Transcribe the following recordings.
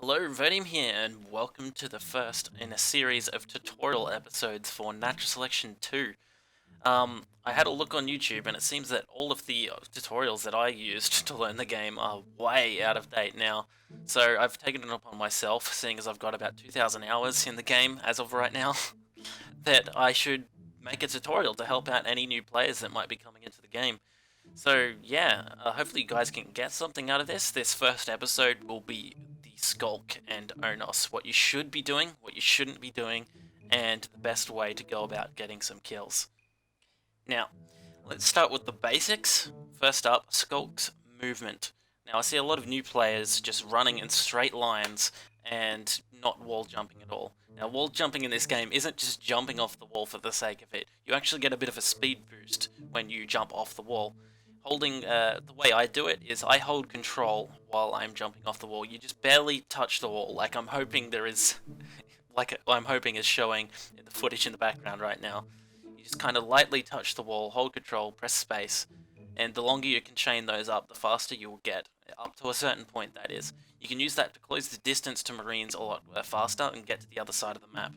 Hello, Vadim here, and welcome to the first in a series of tutorial episodes for Natural Selection 2. I had a look on YouTube, and it seems that all of the tutorials that I used to learn the game are way out of date now. So I've taken it upon myself, seeing as I've got about 2,000 hours in the game as of right now, that I should make a tutorial to help out any new players that might be coming into the game. So yeah, hopefully you guys can get something out of this. This first episode will be the Skulk and Onos, what you should be doing, what you shouldn't be doing, and the best way to go about getting some kills. Now, let's start with the basics. First up, Skulk's movement. Now I see a lot of new players just running in straight lines and not wall jumping at all. Now wall jumping in this game isn't just jumping off the wall for the sake of it. You actually get a bit of a speed boost when you jump off the wall. The way I do it is I hold control while I'm jumping off the wall. You just barely touch the wall, like I'm hoping there is, like I'm hoping is showing in the footage in the background right now. You just kind of lightly touch the wall, hold control, press space, and the longer you can chain those up, the faster you will get, up to a certain point that is. You can use that to close the distance to marines a lot faster and get to the other side of the map.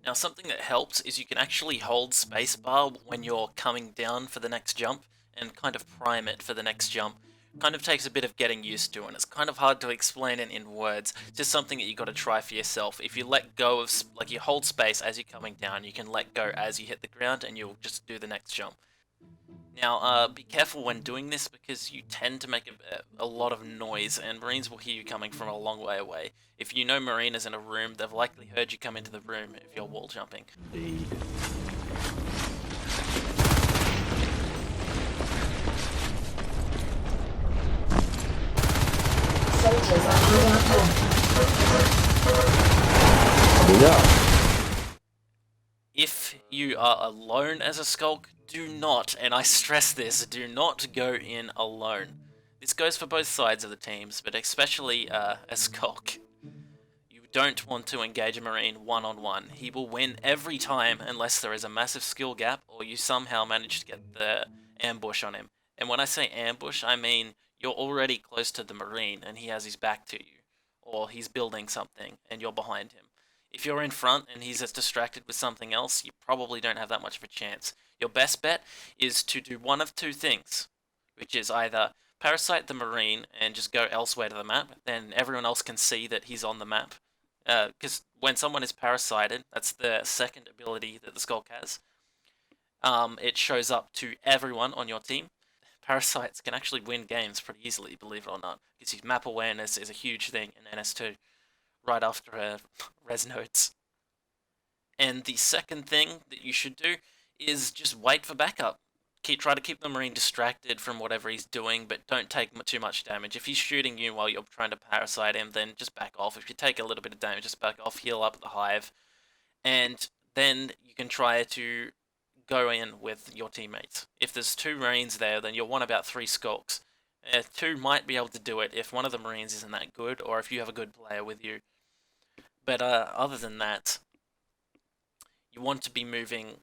Now something that helps is you can actually hold spacebar when you're coming down for the next jump and kind of prime it for the next jump. Kind of takes a bit of getting used to, and it's kind of hard to explain it in words. It's just something that you got to try for yourself. If you let go of, like, you hold space as you're coming down, you can let go as you hit the ground, and you'll just do the next jump. Now, be careful when doing this because you tend to make a lot of noise, and Marines will hear you coming from a long way away. If you know Marine is in a room, they've likely heard you come into the room if you're wall jumping. Soldiers are under attack. If you are alone as a Skulk, do not, and I stress this, do not go in alone. This goes for both sides of the teams, but especially a Skulk. You don't want to engage a Marine one-on-one. He will win every time unless there is a massive skill gap or you somehow manage to get the ambush on him. And when I say ambush, I mean you're already close to the Marine and he has his back to you, or he's building something and you're behind him. If you're in front and he's just distracted with something else, you probably don't have that much of a chance. Your best bet is to do one of two things, which is either parasite the Marine and just go elsewhere to the map, then everyone else can see that he's on the map. Because when someone is parasited, that's the second ability that the Skulk has. It shows up to everyone on your team. Parasites can actually win games pretty easily, believe it or not, because his map awareness is a huge thing in NS2, right after res nodes. And the second thing that you should do is just wait for backup. Try to keep the Marine distracted from whatever he's doing, but don't take too much damage. If he's shooting you while you're trying to parasite him, then just back off. If you take a little bit of damage, just back off, heal up the hive, and then you can try to go in with your teammates. If there's two Marines there, then you'll want about 3 Skulks. Two might be able to do it if one of the Marines isn't that good, or if you have a good player with you. But other than that, you want to be moving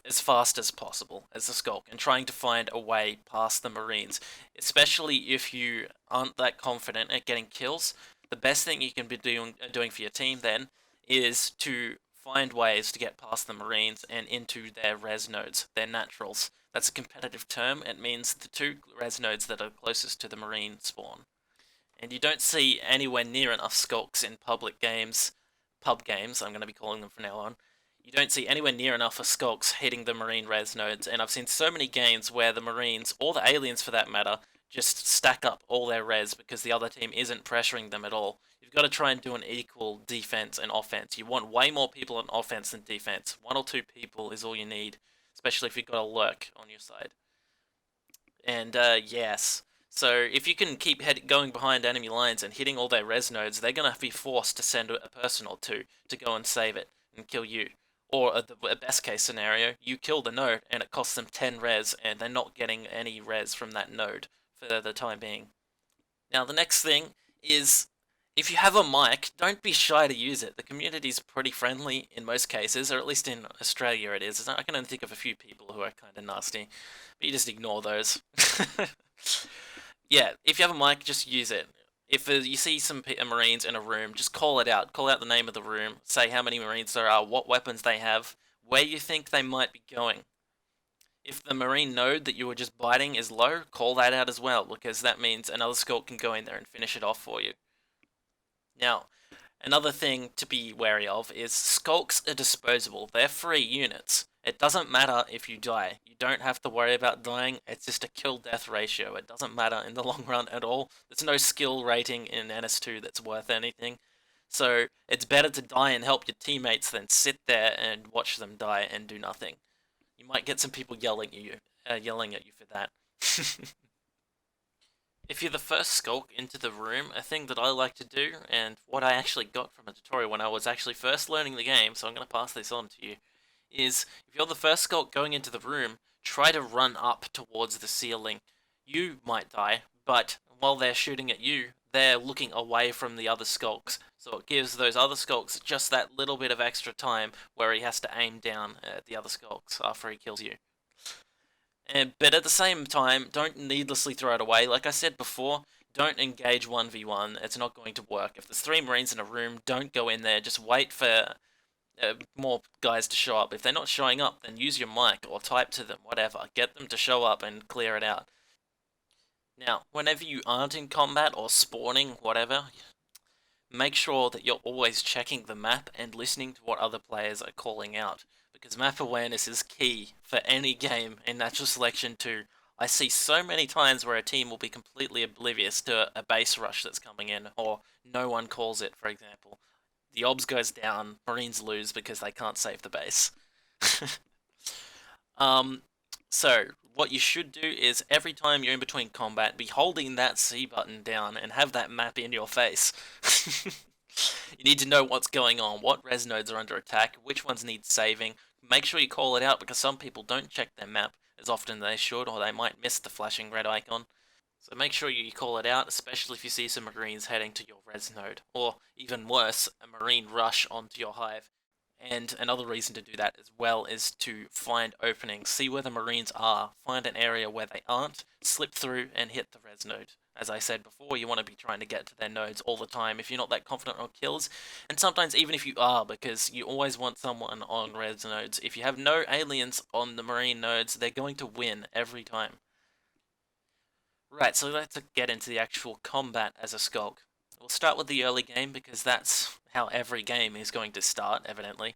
as fast as possible as the Skulk and trying to find a way past the Marines, especially if you aren't that confident at getting kills. The best thing you can be doing for your team then is to find ways to get past the Marines and into their res nodes, their naturals. That's a competitive term. It means the 2 res nodes that are closest to the Marine spawn. And you don't see anywhere near enough Skulks in public games, pub games, I'm going to be calling them from now on. You don't see anywhere near enough of Skulks hitting the Marine res nodes, and I've seen so many games where the Marines, or the aliens for that matter, just stack up all their res because the other team isn't pressuring them at all. You've got to try and do an equal defense and offense. You want way more people on offense than defense. 1 or 2 people is all you need, especially if you've got a lurk on your side. And yes, so if you can keep going behind enemy lines and hitting all their res nodes, they're going to be forced to send a person or two to go and save it and kill you. Or the best case scenario, you kill the node and it costs them 10 res and they're not getting any res from that node for the time being. Now the next thing is, if you have a mic, don't be shy to use it. The community is pretty friendly in most cases, or at least in Australia it is. I can only think of a few people who are kind of nasty, but you just ignore those. Yeah, if you have a mic, just use it. If you see some Marines in a room, just call it out. Call out the name of the room. Say how many Marines there are, what weapons they have, where you think they might be going. If the Marine node that you were just biting is low, call that out as well, because that means another Skulk can go in there and finish it off for you. Now, another thing to be wary of is Skulks are disposable. They're free units. It doesn't matter if you die. You don't have to worry about dying. It's just a kill-death ratio. It doesn't matter in the long run at all. There's no skill rating in NS2 that's worth anything. So it's better to die and help your teammates than sit there and watch them die and do nothing. You might get some people yelling at you for that. If you're the first Skulk into the room, a thing that I like to do, and what I actually got from a tutorial when I was actually first learning the game, so I'm going to pass this on to you, is if you're the first Skulk going into the room, try to run up towards the ceiling. You might die, but while they're shooting at you, they're looking away from the other Skulks, so it gives those other Skulks just that little bit of extra time where he has to aim down at the other Skulks after he kills you. But at the same time, don't needlessly throw it away. Like I said before, don't engage 1v1. It's not going to work. If there's 3 Marines in a room, don't go in there. Just wait for more guys to show up. If they're not showing up, then use your mic or type to them, whatever. Get them to show up and clear it out. Now, whenever you aren't in combat or spawning, whatever, make sure that you're always checking the map and listening to what other players are calling out, because map awareness is key for any game in Natural Selection 2. I see so many times where a team will be completely oblivious to a base rush that's coming in, or no one calls it, for example. The obs goes down, Marines lose because they can't save the base. um, so, what you should do is every time you're in between combat, be holding that C button down and have that map in your face. You need to know what's going on, what res nodes are under attack, which ones need saving. Make sure you call it out because some people don't check their map as often as they should, or they might miss the flashing red icon. So make sure you call it out, especially if you see some Marines heading to your res node, or even worse, a Marine rush onto your hive. And another reason to do that as well is to find openings, see where the Marines are, find an area where they aren't, slip through and hit the res node. As I said before, you want to be trying to get to their nodes all the time if you're not that confident on kills, and sometimes even if you are, because you always want someone on res nodes. If you have no aliens on the Marine nodes, they're going to win every time. Right, so let's get into the actual combat as a Skulk. We'll start with the early game because that's how every game is going to start, evidently.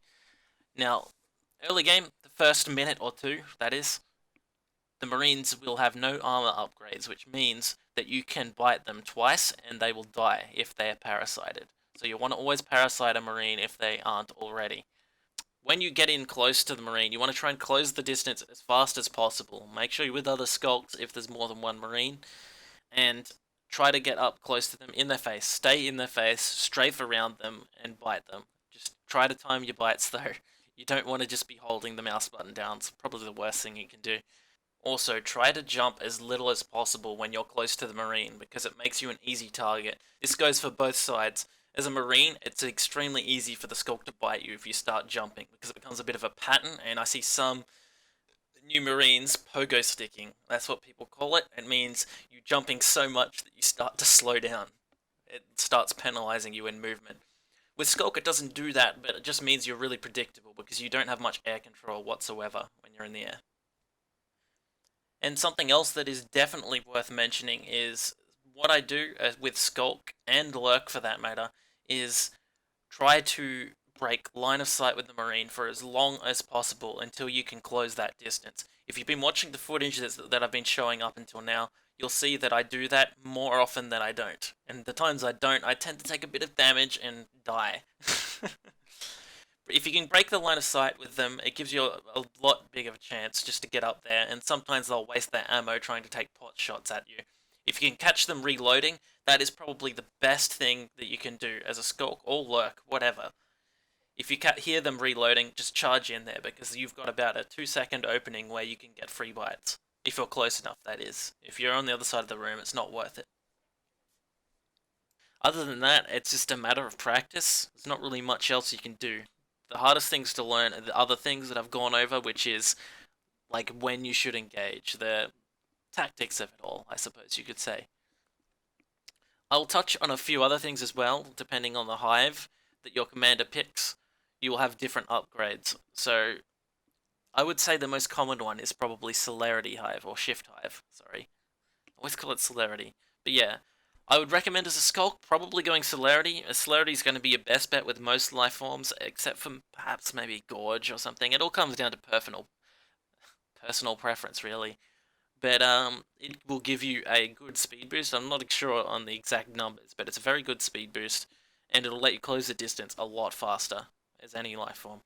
Now, early game, the first minute or two, that is, the Marines will have no armor upgrades, which means that you can bite them twice and they will die if they are parasited. So you want to always parasite a Marine if they aren't already. When you get in close to the Marine, you want to try and close the distance as fast as possible. Make sure you're with other Skulks if there's more than one Marine, and try to get up close to them in their face. Stay in their face, strafe around them, and bite them. Just try to time your bites though. You don't want to just be holding the mouse button down. It's probably the worst thing you can do. Also, try to jump as little as possible when you're close to the Marine, because it makes you an easy target. This goes for both sides. As a Marine, it's extremely easy for the Skulk to bite you if you start jumping, because it becomes a bit of a pattern, and I see some new Marines pogo sticking. That's what people call it. It means you jumping so much that you start to slow down. It starts penalizing you in movement. With Skulk, it doesn't do that, but it just means you're really predictable because you don't have much air control whatsoever when you're in the air. And something else that is definitely worth mentioning is what I do with Skulk and Lurk for that matter is try to break line of sight with the Marine for as long as possible until you can close that distance. If you've been watching the footage that I've been showing up until now, you'll see that I do that more often than I don't. And the times I don't, I tend to take a bit of damage and die. If you can break the line of sight with them, it gives you a lot bigger of a chance just to get up there, and sometimes they'll waste their ammo trying to take pot shots at you. If you can catch them reloading, that is probably the best thing that you can do as a Skulk or Lurk, whatever. If you can't hear them reloading, just charge in there, because you've got about a 2-second opening where you can get free bites. If you're close enough, that is. If you're on the other side of the room, it's not worth it. Other than that, it's just a matter of practice. There's not really much else you can do. The hardest things to learn are the other things that I've gone over, which is like when you should engage, the tactics of it all, I suppose you could say. I'll touch on a few other things as well, depending on the hive that your commander picks. You will have different upgrades. So I would say the most common one is probably Celerity Hive, or Shift Hive, sorry. I always call it Celerity. But yeah, I would recommend as a Skulk, probably going Celerity. Celerity is going to be your best bet with most life forms, except for perhaps maybe Gorge or something. It all comes down to personal preference, really. But it will give you a good speed boost. I'm not sure on the exact numbers, but it's a very good speed boost, and it'll let you close the distance a lot faster as any life form.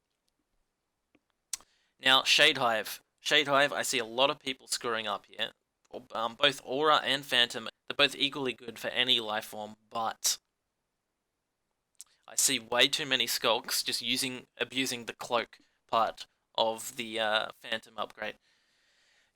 Now, Shade Hive. Shade Hive, I see a lot of people screwing up here. Both Aura and Phantom, they're both equally good for any life form, but I see way too many Skulks just abusing the cloak part of the Phantom upgrade.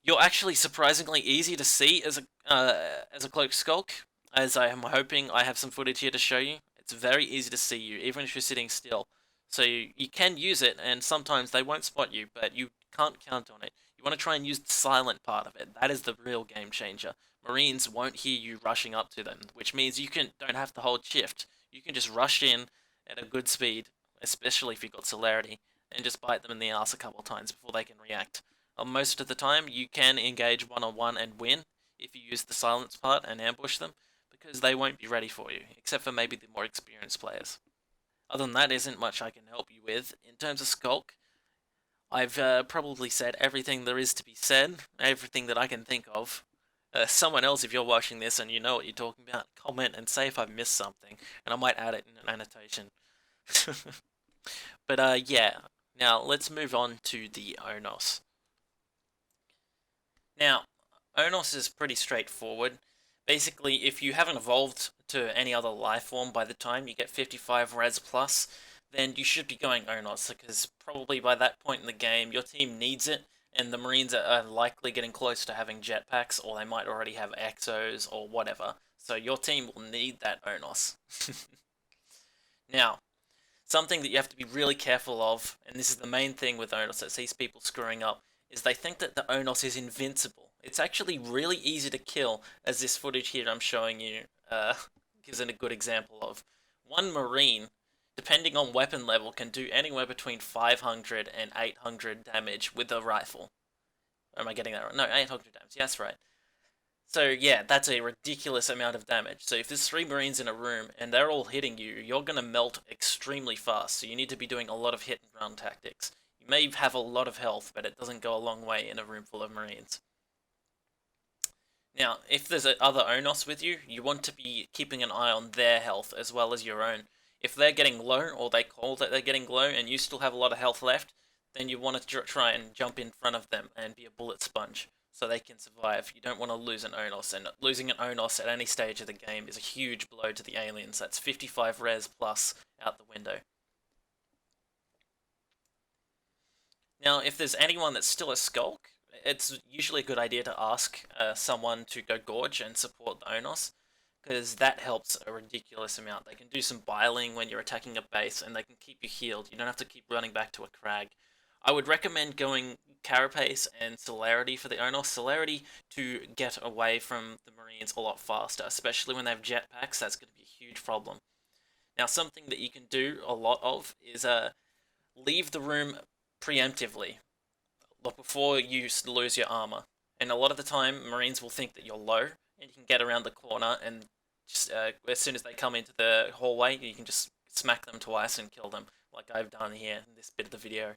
You're actually surprisingly easy to see as a cloak Skulk, as I am hoping I have some footage here to show you. It's very easy to see you, even if you're sitting still. So you can use it, and sometimes they won't spot you, but you can't count on it. You want to try and use the silent part of it. That is the real game changer. Marines won't hear you rushing up to them, which means you don't have to hold shift. You can just rush in at a good speed, especially if you've got celerity, and just bite them in the ass a couple of times before they can react. Most of the time, you can engage one-on-one and win if you use the silence part and ambush them, because they won't be ready for you, except for maybe the more experienced players. Other than that, isn't much I can help you with. In terms of Skulk, I've probably said everything there is to be said, everything that I can think of. Someone else, if you're watching this and you know what you're talking about, comment and say if I've missed something, and I might add it in an annotation. But yeah, now let's move on to the Onos. Now, Onos is pretty straightforward. Basically, if you haven't evolved to any other life form by the time you get 55 res plus, then you should be going Onos, because probably by that point in the game, your team needs it, and the Marines are likely getting close to having jetpacks, or they might already have Exos, or whatever. So your team will need that Onos. Now, something that you have to be really careful of, and this is the main thing with Onos that sees people screwing up, is they think that the Onos is invincible. It's actually really easy to kill, as this footage here I'm showing you gives it a good example of. One Marine, depending on weapon level, can do anywhere between 500 and 800 damage with a rifle. Or am I getting that right? No, 800 damage. Yes, right. So yeah, that's a ridiculous amount of damage. So if there's 3 Marines in a room and they're all hitting you, you're going to melt extremely fast. So you need to be doing a lot of hit and run tactics. You may have a lot of health, but it doesn't go a long way in a room full of Marines. Now, if there's other Onos with you, you want to be keeping an eye on their health as well as your own. If they're getting low, or they call that they're getting low, and you still have a lot of health left, then you want to try and jump in front of them and be a bullet sponge, so they can survive. You don't want to lose an Onos, and losing an Onos at any stage of the game is a huge blow to the aliens. That's 55 res plus out the window. Now, if there's anyone that's still a Skulk, it's usually a good idea to ask someone to go Gorge and support the Onos, because that helps a ridiculous amount. They can do some biling when you're attacking a base, and they can keep you healed. You don't have to keep running back to a crag. I would recommend going Carapace and Celerity for the Onos. Celerity to get away from the Marines a lot faster, especially when they have jetpacks. That's going to be a huge problem. Now, something that you can do a lot of is leave the room preemptively, like before you lose your armor. And a lot of the time, Marines will think that you're low, and you can get around the corner, and just as soon as they come into the hallway, you can just smack them twice and kill them, like I've done here in this bit of the video.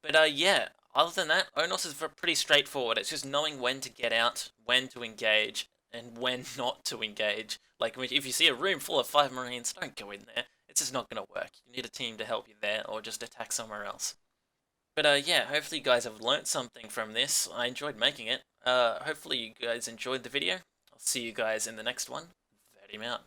But yeah, other than that, Onos is pretty straightforward. It's just knowing when to get out, when to engage, and when not to engage. Like, if you see a room full of 5 Marines, don't go in there. It's just not going to work. You need a team to help you there, or just attack somewhere else. But yeah, hopefully you guys have learnt something from this. I enjoyed making it. Hopefully you guys enjoyed the video. I'll see you guys in the next one. Vet him out.